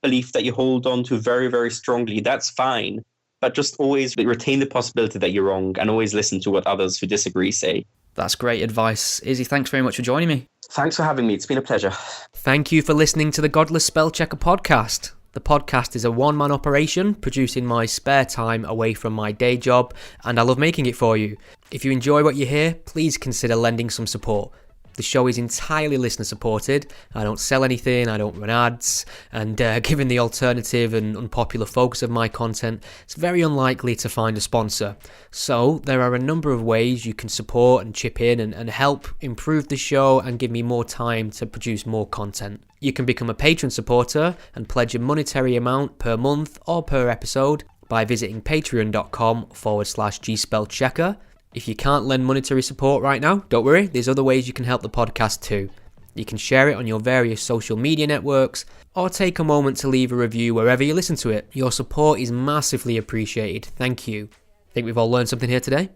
belief that you hold on to very, very strongly, that's fine. But just always retain the possibility that you're wrong, and always listen to what others who disagree say. That's great advice. Izzy, thanks very much for joining me. Thanks for having me. It's been a pleasure. Thank you for listening to the Godless Spellchecker podcast. The podcast is a one-man operation, produced in my spare time away from my day job, and I love making it for you. If you enjoy what you hear, please consider lending some support. The show is entirely listener supported. I don't sell anything, I don't run ads, and given the alternative and unpopular focus of my content, it's very unlikely to find a sponsor. So there are a number of ways you can support and chip in and help improve the show and give me more time to produce more content. You can become a patron supporter and pledge a monetary amount per month or per episode by visiting patreon.com/gspellchecker. If you can't lend monetary support right now, don't worry, there's other ways you can help the podcast too. You can share it on your various social media networks, or take a moment to leave a review wherever you listen to it. Your support is massively appreciated. Thank you. Think we've all learned something here today?